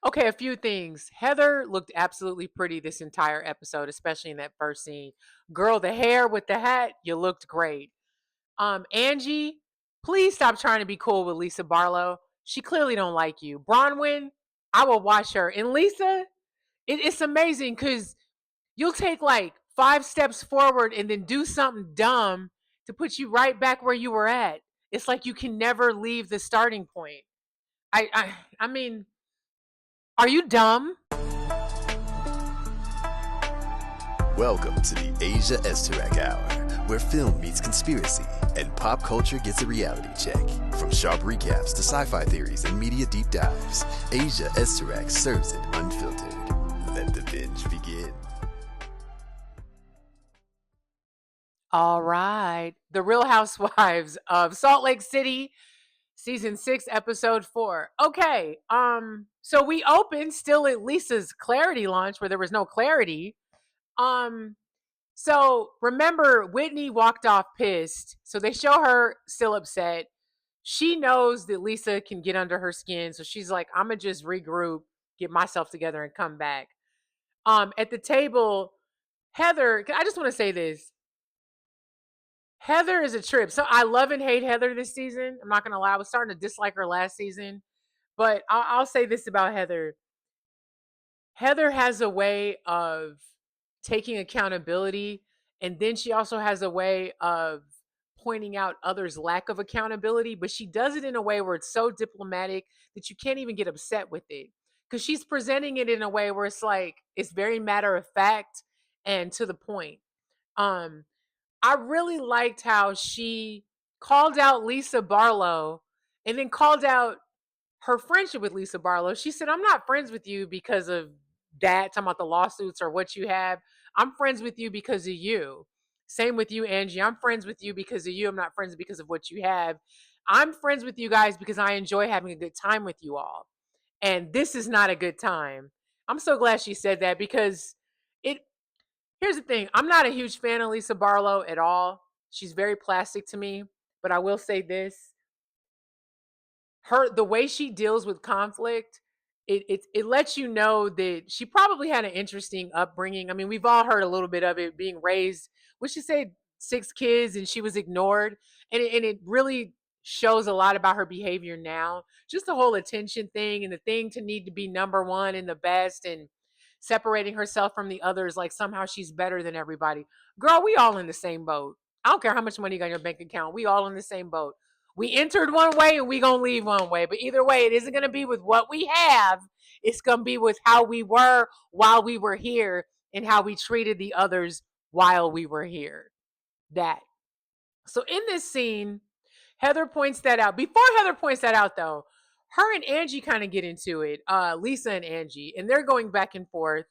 Okay, a few things. Heather looked absolutely pretty this entire episode, especially in that first scene. Girl, the hair with the hat, you looked great. Angie, please stop trying to be cool with Lisa Barlow. She clearly don't like you. Bronwyn, I will watch her. And Lisa, it's amazing because you'll take like 5 steps forward and then do something dumb to put you right back where you were at. It's like you can never leave the starting point. I mean, are you dumb? Welcome to the Asia Esterak Hour, where film meets conspiracy and pop culture gets a reality check. From sharp recaps to sci-fi theories and media deep dives, Asia Esterak serves it unfiltered. Let the binge begin. All right. The Real Housewives of Salt Lake City, season 6, episode 4. Okay. So we opened still at Lisa's clarity launch where there was no clarity. Um, so remember Whitney walked off pissed. So they show her still upset. She knows that Lisa can get under her skin. So she's like, I'm gonna just regroup, get myself together, and come back. At the table, Heather, I just want to say this. Heather is a trip. So I love and hate Heather this season. I'm not gonna lie. I was starting to dislike her last season. But I'll say this about Heather. Heather has a way of taking accountability, and then she also has a way of pointing out others' lack of accountability, but she does it in a way where it's so diplomatic that you can't even get upset with it. Because she's presenting it in a way where it's like it's very matter of fact and to the point. Um, I really liked how she called out Lisa Barlow and then called out her friendship with Lisa Barlow. She said, I'm not friends with you because of that, talking about the lawsuits or what you have. I'm friends with you because of you. Same with you, Angie. I'm friends with you because of you. I'm not friends because of what you have. I'm friends with you guys because I enjoy having a good time with you all. And this is not a good time. I'm so glad she said that because it here's the thing. I'm not a huge fan of Lisa Barlow at all. She's very plastic to me, but I will say this the way she deals with conflict, it lets you know that she probably had an interesting upbringing. I mean, we've all heard a little bit of it being raised. What she said, 6 kids, and she was ignored, and it really shows a lot about her behavior now. Just the whole attention thing and the thing to need to be number one and the best and separating herself from the others like somehow she's better than everybody. Girl, we all in the same boat. I don't care how much money you got in your bank account. We all in the same boat. We entered one way and we gonna leave one way. But either way, it isn't gonna be with what we have. It's gonna be with how we were while we were here and how we treated the others while we were here. That. So in this scene, Heather points that out. Before Heather points that out, though, her and Angie kind of get into it. Lisa and Angie, and they're going back and forth.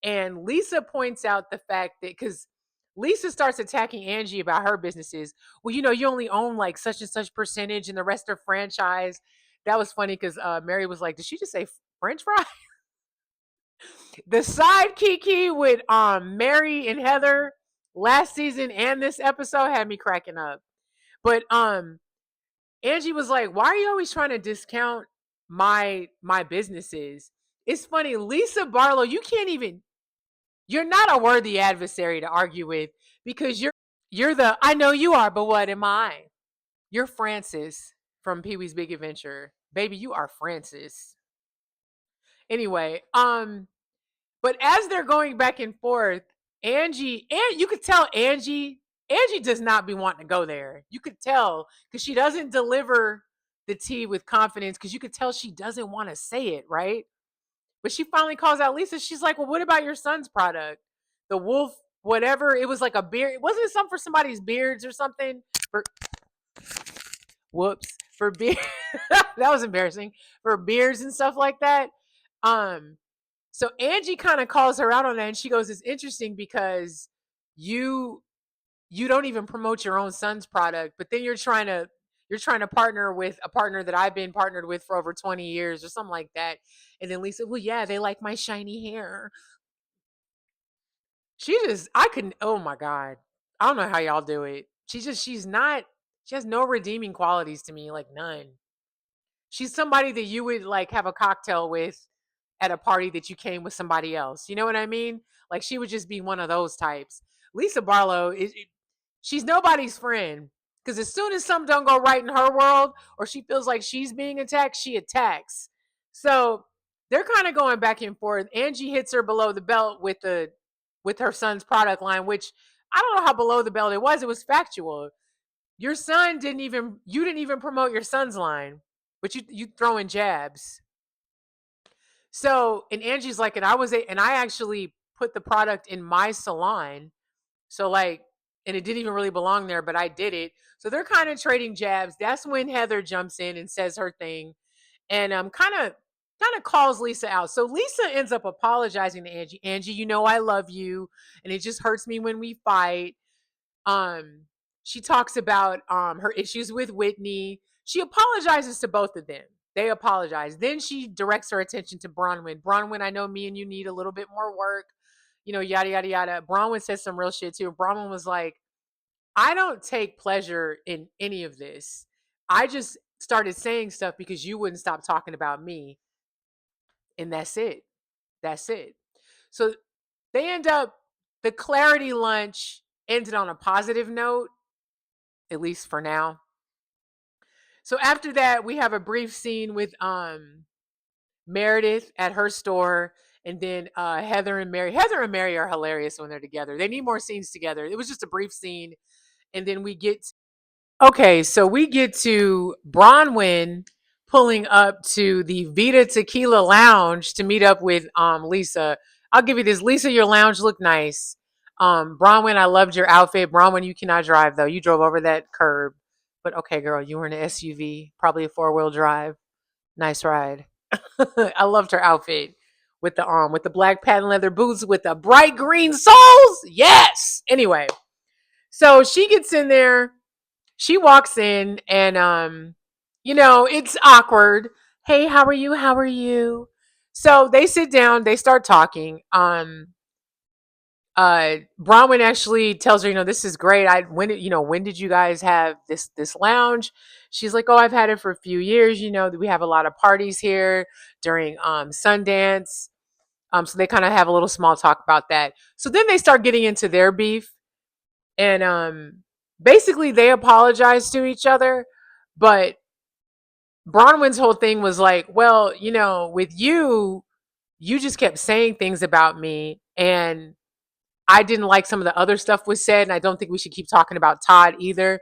And Lisa points out the fact that because Lisa starts attacking Angie about her businesses. Well, you only own like such and such percentage, and the rest are franchise. That was funny because Mary was like, "Did she just say French fry?" The side Kiki with Mary and Heather last season and this episode had me cracking up. But Angie was like, "Why are you always trying to discount my businesses?" It's funny, Lisa Barlow, you're not a worthy adversary to argue with because you're the I know you are, but what am I? You're Francis from Pee-wee's Big Adventure. Baby, you are Francis. Anyway, but as they're going back and forth, and you could tell Angie does not be wanting to go there. You could tell because she doesn't deliver the tea with confidence because you could tell she doesn't want to say it, right? But she finally calls out Lisa. She's like, "Well, what about your son's product? The wolf, whatever. It was like a beard. Wasn't it something for somebody's beards or something? For whoops, for beard. That was embarrassing. For beards and stuff like that. Um, so Angie kind of calls her out on that, and she goes, "It's interesting because you you don't even promote your own son's product, but then you're trying to partner with a partner that I've been partnered with for over 20 years or something like that." And then Lisa, "Well, yeah, they like my shiny hair." I couldn't, oh my God. I don't know how y'all do it. She has no redeeming qualities to me, like none. She's somebody that you would like have a cocktail with at a party that you came with somebody else. You know what I mean? Like she would just be one of those types. Lisa Barlow is she's nobody's friend because as soon as something don't go right in her world or she feels like she's being attacked, she attacks. So they're kind of going back and forth. Angie hits her below the belt with her son's product line, which I don't know how below the belt it was. It was factual. Your son you didn't even promote your son's line, but you throwing jabs. So, and Angie's like, and I actually put the product in my salon. So like, and it didn't even really belong there, but I did it. So they're kind of trading jabs. That's when Heather jumps in and says her thing and kind of calls Lisa out. So Lisa ends up apologizing to Angie. Angie, you know I love you and it just hurts me when we fight. Um, she talks about her issues with Whitney. She apologizes to both of them. They apologize. Then she directs her attention to Bronwyn. Bronwyn, I know me and you need a little bit more work, yada, yada, yada. Bronwyn says some real shit too. Bronwyn was like, I don't take pleasure in any of this. I just started saying stuff because you wouldn't stop talking about me. And that's it. That's it. So they end up, the clarity lunch ended on a positive note, at least for now. So after that, we have a brief scene with Meredith at her store, and then Heather and Mary. Heather and Mary are hilarious when they're together. They need more scenes together. It was just a brief scene, and then okay. So we get to Bronwyn pulling up to the Vita Tequila Lounge to meet up with Lisa. I'll give you this, Lisa. Your lounge looked nice. Bronwyn, I loved your outfit. Bronwyn, you cannot drive though. You drove over that curb, but okay, girl, you were in an SUV, probably a 4-wheel drive. Nice ride. I loved her outfit with the black patent leather boots with the bright green soles. Yes. Anyway, so she gets in there. She walks in and it's awkward. Hey, how are you? How are you? So they sit down, they start talking. Bronwyn actually tells her, this is great. When did you guys have this lounge? She's like, oh, I've had it for a few years. We have a lot of parties here during Sundance. So they kind of have a little small talk about that. So then they start getting into their beef, and basically they apologize to each other. But Bronwyn's whole thing was like, well, with you just kept saying things about me, and I didn't like some of the other stuff was said, and I don't think we should keep talking about Todd either.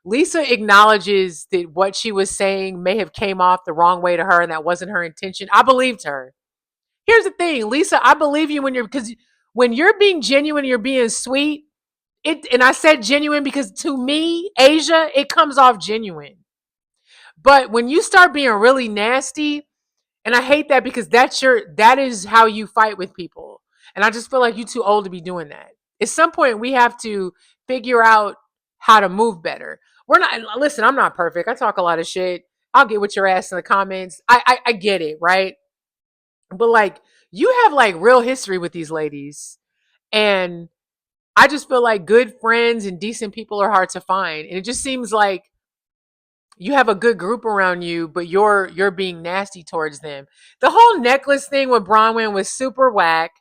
Lisa acknowledges that what she was saying may have came off the wrong way to her, and that wasn't her intention. I believed her. Here's the thing, Lisa, I believe you because when you're being genuine, you're being sweet. And I said genuine because to me, Asia, it comes off genuine. But when you start being really nasty, and I hate that because that is how you fight with people. And I just feel like you're too old to be doing that. At some point, we have to figure out how to move better. Listen, I'm not perfect. I talk a lot of shit. I'll get with your ass in the comments. I get it, right? But like, you have like real history with these ladies. And I just feel like good friends and decent people are hard to find. And it just seems like you have a good group around you, but you're being nasty towards them. The whole necklace thing with Bronwyn was super whack.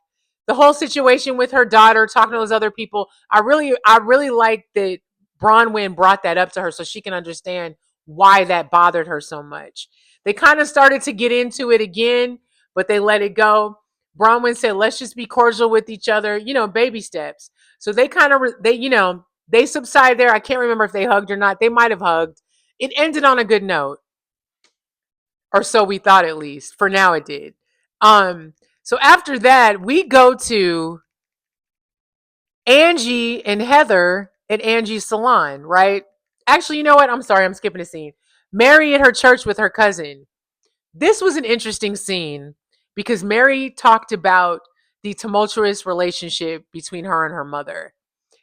The whole situation with her daughter talking to those other people, I really like that Bronwyn brought that up to her so she can understand why that bothered her so much. They kind of started to get into it again, but they let it go. Bronwyn said, "Let's just be cordial with each other, baby steps." So they kind of they subsided there. I can't remember if they hugged or not. They might have hugged. It ended on a good note, or so we thought, at least for now it did. So after that, we go to Angie and Heather at Angie's salon, right? Actually, you know what? I'm sorry, I'm skipping a scene. Mary at her church with her cousin. This was an interesting scene because Mary talked about the tumultuous relationship between her and her mother,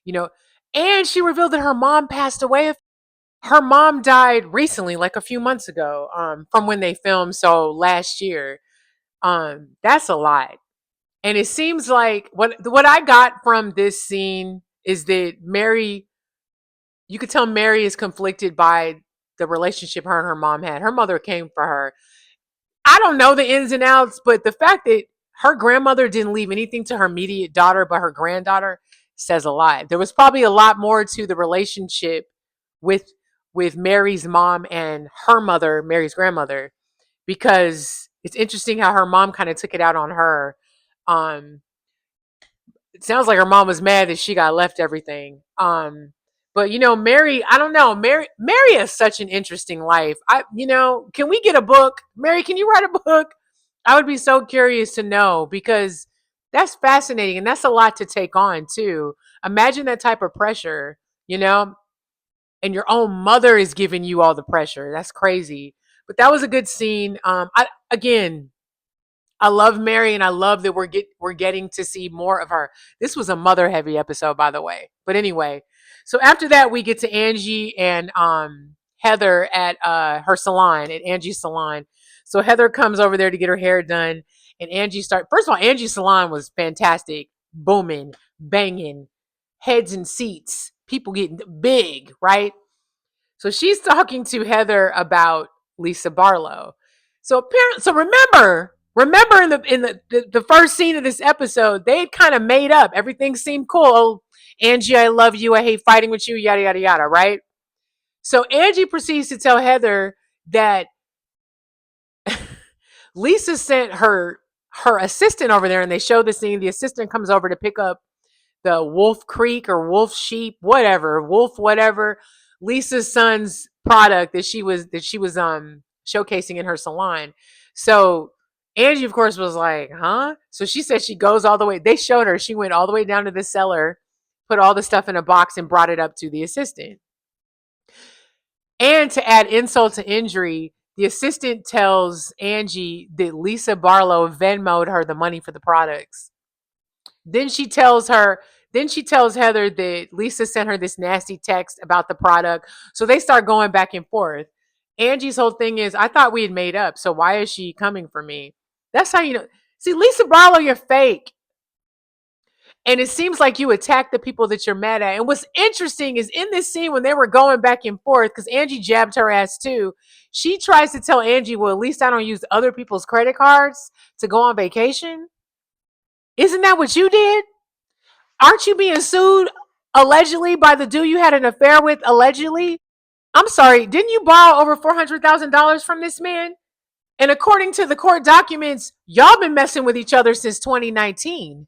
you know, and she revealed that her mom passed away. Her mom died recently, like a few months ago, from when they filmed. So last year, that's a lot. And it seems like what I got from this scene is that you could tell Mary is conflicted by the relationship her and her mom had. Her mother came for her. I don't know the ins and outs, but the fact that her grandmother didn't leave anything to her immediate daughter but her granddaughter says a lot. There was probably a lot more to the relationship with Mary's mom and her mother, Mary's grandmother, because it's interesting how her mom kind of took it out on her. Um, it sounds like her mom was mad that she got left everything. But Mary, I don't know. Mary has such an interesting life. Can we get a book? Mary, can you write a book? I would be so curious to know because that's fascinating and that's a lot to take on too. Imagine that type of pressure, you know, and your own mother is giving you all the pressure. That's crazy. But that was a good scene. Again, I love Mary, and I love that we're getting to see more of her. This was a mother heavy episode, by the way. But anyway, so after that, we get to Angie and Heather at her salon, at Angie's salon. So Heather comes over there to get her hair done, and First of all, Angie's salon was fantastic, booming, banging, heads and seats, people getting big, right? So she's talking to Heather about Lisa Barlow. So remember in the first scene of this episode, they had kind of made up. Everything seemed cool. Oh, Angie, I love you. I hate fighting with you. Yada yada yada. Right. So Angie proceeds to tell Heather that Lisa sent her assistant over there, and they show the scene. The assistant comes over to pick up the Wolf Creek or Wolf Sheep, whatever, Wolf whatever, Lisa's son's product that she was showcasing in her salon. So Angie, of course, was like, huh? So she said she goes all the way. They showed her. She went all the way down to the cellar, put all the stuff in a box, and brought it up to the assistant. And to add insult to injury, the assistant tells Angie that Lisa Barlow Venmoed her the money for the products. Then she tells Heather that Lisa sent her this nasty text about the product. So they start going back and forth. Angie's whole thing is, I thought we had made up. So why is she coming for me? That's how you know. See, Lisa Barlow, you're fake. And it seems like you attack the people that you're mad at. And what's interesting is in this scene when they were going back and forth, because Angie jabbed her ass too, she tries to tell Angie, well, at least I don't use other people's credit cards to go on vacation. Isn't that what you did? Aren't you being sued allegedly by the dude you had an affair with allegedly? I'm sorry, didn't you borrow over $400,000 from this man? And according to the court documents, y'all been messing with each other since 2019.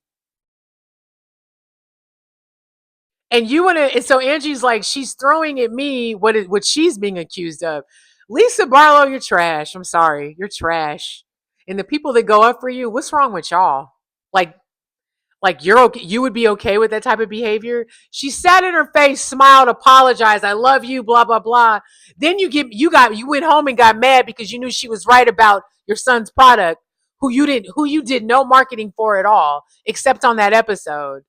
And so Angie's like, she's throwing at me what she's being accused of. Lisa Barlow, you're trash. I'm sorry, you're trash. And the people that go up for you, what's wrong with y'all? Like, you're okay, you would be okay with that type of behavior? She sat in her face, smiled, apologized, I love you, blah blah blah. Then you went home and got mad because you knew she was right about your son's product, who you did no marketing for at all, except on that episode.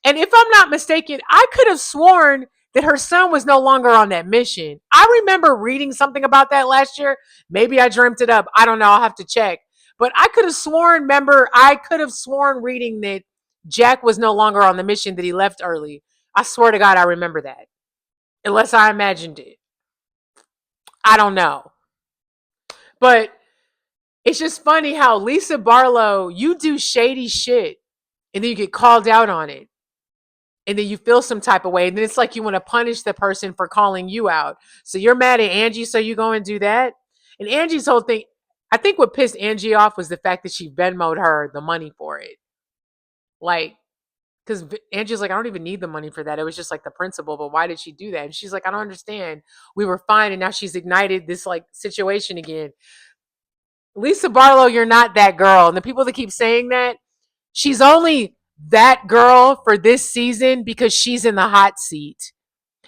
And if I'm not mistaken, I could have sworn that her son was no longer on that mission. I remember reading something about that last year. Maybe I dreamt it up. I don't know. I'll have to check. But I could have sworn reading that Jack was no longer on the mission, that he left early. I swear to God, I remember that. Unless I imagined it. I don't know. But it's just funny how Lisa Barlow, you do shady shit and then you get called out on it. And then you feel some type of way. And then it's like you want to punish the person for calling you out. So you're mad at Angie, so you go and do that. And Angie's whole thing, I think what pissed Angie off was the fact that she Venmoed her the money for it. Like, because Angie's like, I don't even need the money for that. It was just like the principle, but why did she do that? And she's like, I don't understand. We were fine, and now she's ignited this like situation again. Lisa Barlow, you're not that girl. And the people that keep saying that, she's only that girl for this season because she's in the hot seat.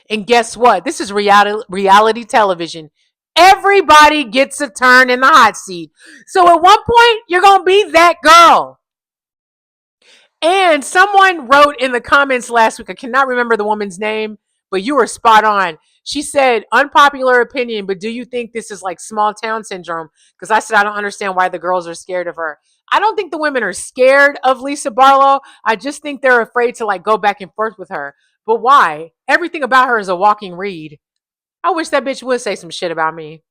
And guess what? This is reality television. Everybody gets a turn in the hot seat. So at one point, you're going to be that girl. And someone wrote in the comments last week, I cannot remember the woman's name, but you were spot on. She said, unpopular opinion, but do you think this is like small town syndrome? Because I said, I don't understand why the girls are scared of her. I don't think the women are scared of Lisa Barlow. I just think they're afraid to like go back and forth with her. But why? Everything about her is a walking read. I wish that bitch would say some shit about me.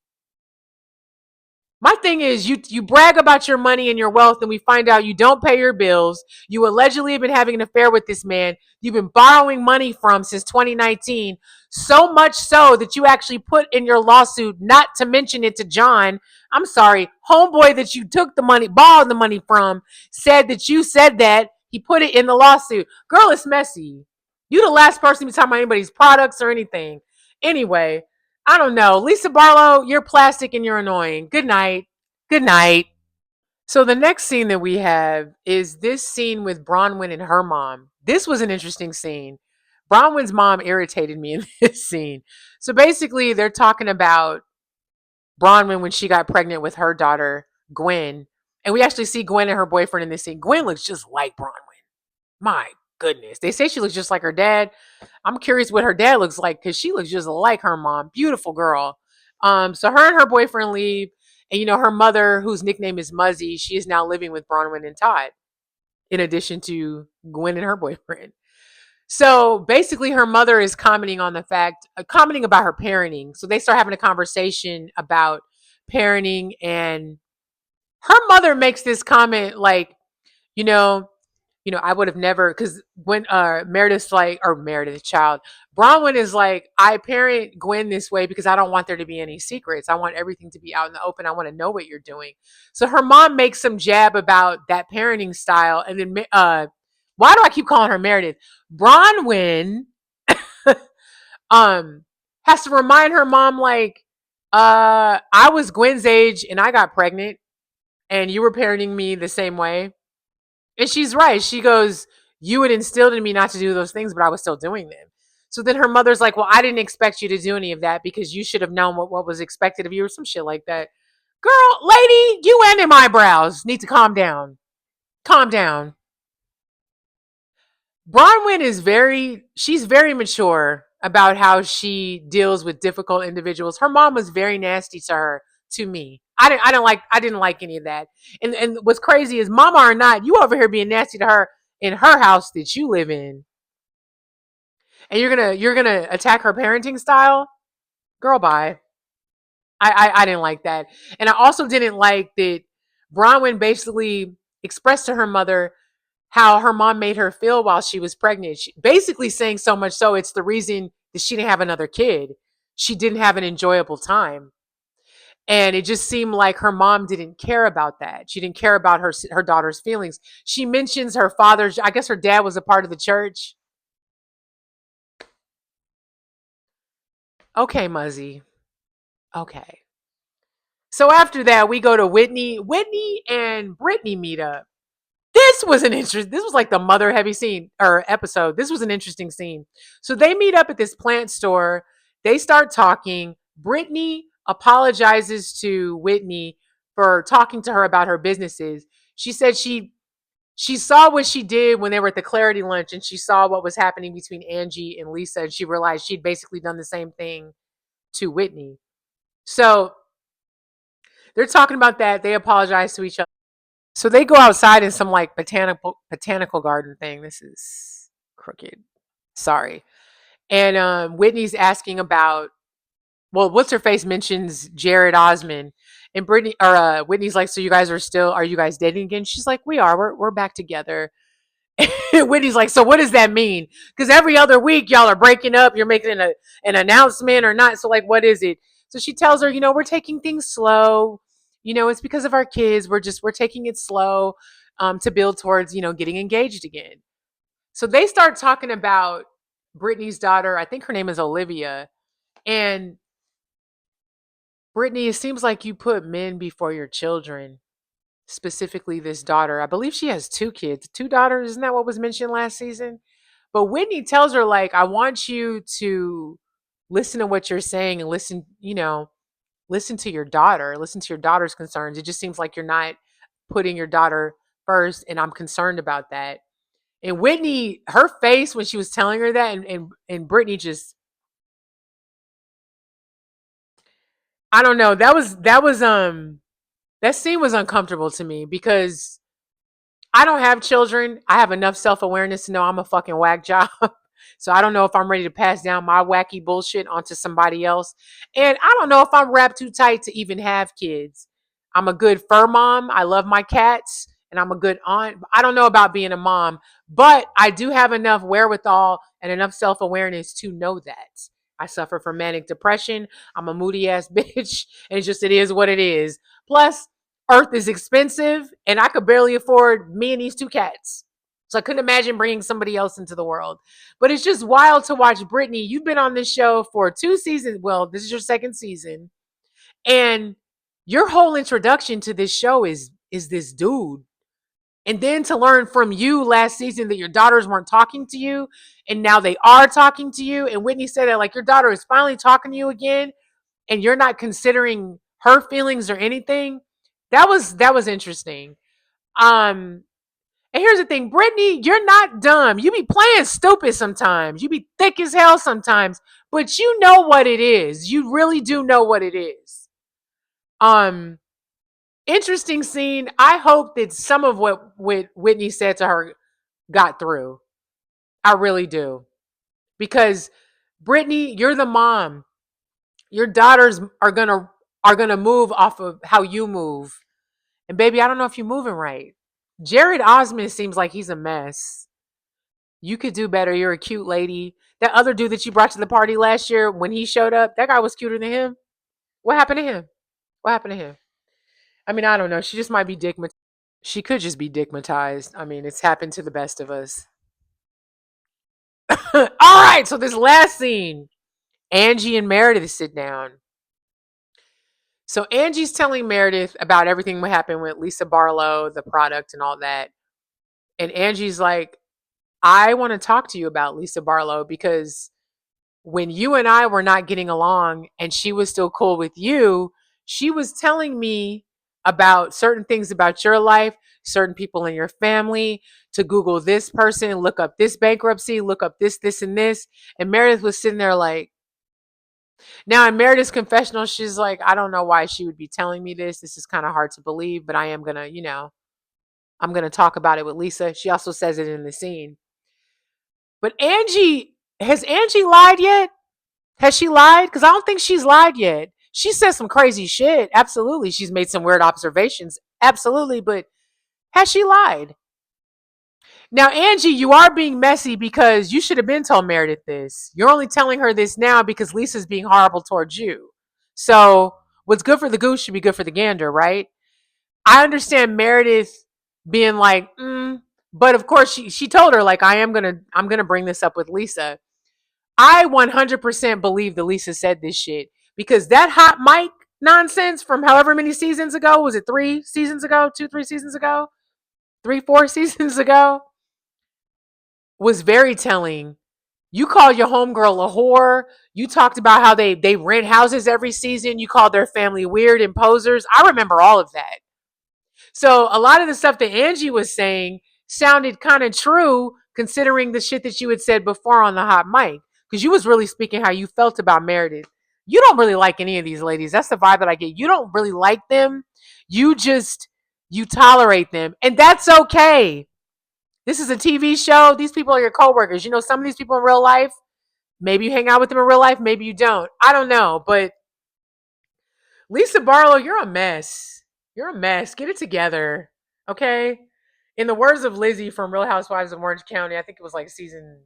My thing is, you brag about your money and your wealth, and we find out you don't pay your bills. You allegedly have been having an affair with this man. You've been borrowing money from since 2019, so much so that you actually put in your lawsuit not to mention it to John. I'm sorry, homeboy that you took the money, borrowed the money from, said that you said that. He put it in the lawsuit. Girl, it's messy. You the last person to be talking about anybody's products or anything. Anyway, I don't know. Lisa Barlow, you're plastic and you're annoying. Good night. Good night. So the next scene that we have is this scene with Bronwyn and her mom. This was an interesting scene. Bronwyn's mom irritated me in this scene. So basically, they're talking about Bronwyn when she got pregnant with her daughter, Gwen. And we actually see Gwen and her boyfriend in this scene. Gwen looks just like Bronwyn. My goodness. They say she looks just like her dad. I'm curious what her dad looks like because she looks just like her mom. Beautiful girl. So her and her boyfriend leave. And her mother, whose nickname is Muzzy, she is now living with Bronwyn and Todd, in addition to Gwen and her boyfriend. So basically, her mother is commenting on the fact, commenting about her parenting. So they start having a conversation about parenting, and her mother makes this comment like, you know, I would have never, because when Meredith's like, or Meredith child, Bronwyn is like, I parent Gwen this way because I don't want there to be any secrets. I want everything to be out in the open. I want to know what you're doing. So her mom makes some jab about that parenting style, and then why do I keep calling her Meredith? Bronwyn um has to remind her mom like, I was Gwen's age and I got pregnant, and you were parenting me the same way. And she's right. She goes, you had instilled in me not to do those things, but I was still doing them. So then her mother's like, well, I didn't expect you to do any of that because you should have known what was expected of you or some shit like that. Girl, lady, you and them eyebrows need to calm down. Calm down. Bronwyn is she's very mature about how she deals with difficult individuals. Her mom was very nasty to her, to me. I didn't like any of that. And what's crazy is mama or not, you over here being nasty to her in her house that you live in. And you're gonna attack her parenting style? Girl, bye. I didn't like that. And I also didn't like that Bronwyn basically expressed to her mother how her mom made her feel while she was pregnant. She, basically saying so much so it's the reason that she didn't have another kid. She didn't have an enjoyable time. And it just seemed like her mom didn't care about that. She didn't care about her daughter's feelings. She mentions her father's, I guess her dad was a part of the church. Okay, Muzzy. Okay. So after that, we go to Whitney. Whitney and Brittany meet up. This was like the mother heavy scene or episode. This was an interesting scene. So they meet up at this plant store. They start talking. Brittany apologizes to Whitney for talking to her about her businesses. She said she saw what she did when they were at the Clarity lunch, and she saw what was happening between Angie and Lisa, and she realized she'd basically done the same thing to Whitney. So they're talking about that. They apologize to each other. So they go outside in some like botanical garden thing. This is crooked. Sorry. And Whitney's asking about, well, what's her face mentions Jared Osmond, and Whitney's like, so you guys are you guys dating again? She's like, we are. We're back together. Whitney's like, so what does that mean? Because every other week y'all are breaking up. You're making an announcement or not. So like, what is it? So she tells her, we're taking things slow. It's because of our kids. We're taking it slow to build towards, getting engaged again. So they start talking about Brittany's daughter. I think her name is Olivia. And Brittany, it seems like you put men before your children, specifically this daughter. I believe she has two kids, two daughters. Isn't that what was mentioned last season? But Whitney tells her, like, I want you to listen to what you're saying and listen to your daughter, listen to your daughter's concerns. It just seems like you're not putting your daughter first, and I'm concerned about that. And Whitney, her face when she was telling her that, and Brittany just, I don't know. That scene was uncomfortable to me because I don't have children. I have enough self-awareness to know I'm a fucking whack job. So I don't know if I'm ready to pass down my wacky bullshit onto somebody else. And I don't know if I'm wrapped too tight to even have kids. I'm a good fur mom. I love my cats, and I'm a good aunt. I don't know about being a mom, but I do have enough wherewithal and enough self awareness to know that. I suffer from manic depression. I'm a moody ass bitch, and it is what it is. Plus, Earth is expensive, and I could barely afford me and these two cats. So I couldn't imagine bringing somebody else into the world. But it's just wild to watch Brittany. You've been on this show for 2 seasons. Well, this is your second season. And your whole introduction to this show is this dude. And then to learn from you last season that your daughters weren't talking to you and now they are talking to you. And Whitney said that like your daughter is finally talking to you again and you're not considering her feelings or anything. That was interesting. Um and here's the thing, Brittany, you're not dumb. You be playing stupid sometimes. You be thick as hell sometimes, but you know what it is. You really do know what it is. Um, Interesting scene. I hope that some of what Whitney said to her got through. I really do. Because Brittany, you're the mom. Your daughters are gonna move off of how you move. And baby, I don't know if you're moving right. Jared Osmond seems like he's a mess. You could do better. You're a cute lady. That other dude that you brought to the party last year when he showed up, that guy was cuter than him. What happened to him? What happened to him? I mean, I don't know. She just might be dickmatized. She could just be dickmatized. I mean, it's happened to the best of us. All right, so this last scene, Angie and Meredith sit down. So Angie's telling Meredith about everything that happened with Lisa Barlow, the product, and all that. And Angie's like, I want to talk to you about Lisa Barlow because when you and I were not getting along and she was still cool with you, she was telling me about certain things about your life, certain people in your family, to Google this person, look up this bankruptcy, look up this, this, and this. And Meredith was sitting there like, now in Meredith's confessional, she's like, I don't know why she would be telling me this. This is kind of hard to believe, but I am going to, I'm going to talk about it with Lisa. She also says it in the scene. But has Angie lied yet? Has she lied? Because I don't think she's lied yet. She said some crazy shit. Absolutely. She's made some weird observations. Absolutely. But has she lied? Now, Angie, you are being messy because you should have been told Meredith this. You're only telling her this now because Lisa's being horrible towards you. So what's good for the goose should be good for the gander, right? I understand Meredith being like, but of course she told her like I'm gonna bring this up with Lisa. I 100% believe that Lisa said this shit because that hot mic nonsense from however many seasons ago, was it 3 seasons ago, 2, 3 seasons ago, 3, 4 seasons ago, was very telling. You called your homegirl a whore. You talked about how they rent houses every season. You called their family weird and posers. I remember all of that. So a lot of the stuff that Angie was saying sounded kind of true considering the shit that you had said before on the hot mic. Because you was really speaking how you felt about Meredith. You don't really like any of these ladies. That's the vibe that I get. You don't really like them. You tolerate them. And that's okay. This is a TV show. These people are your coworkers. You know, some of these people in real life, maybe you hang out with them in real life, maybe you don't. I don't know. But Lisa Barlow, you're a mess. You're a mess. Get it together. Okay? In the words of Lizzie from Real Housewives of Orange County, I think it was like season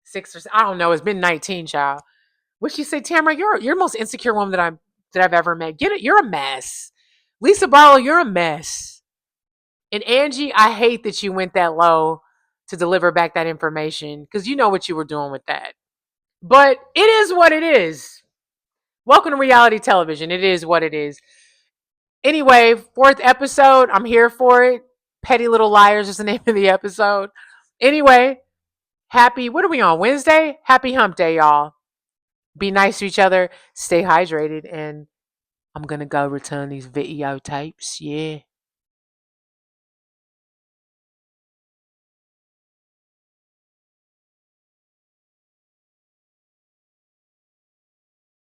6 or I don't know. It's been 19, child. What she say, Tamara, you're the most insecure woman that I've ever met. Get it? You're a mess. Lisa Barlow, you're a mess. And Angie, I hate that you went that low to deliver back that information because you know what you were doing with that. But it is what it is. Welcome to reality television. It is what it is. Anyway, 4th episode. I'm here for it. Petty Little Liars is the name of the episode. Anyway, what are we on? Wednesday? Happy hump day, y'all. Be nice to each other. Stay hydrated. And I'm going to go return these videotapes. Yeah.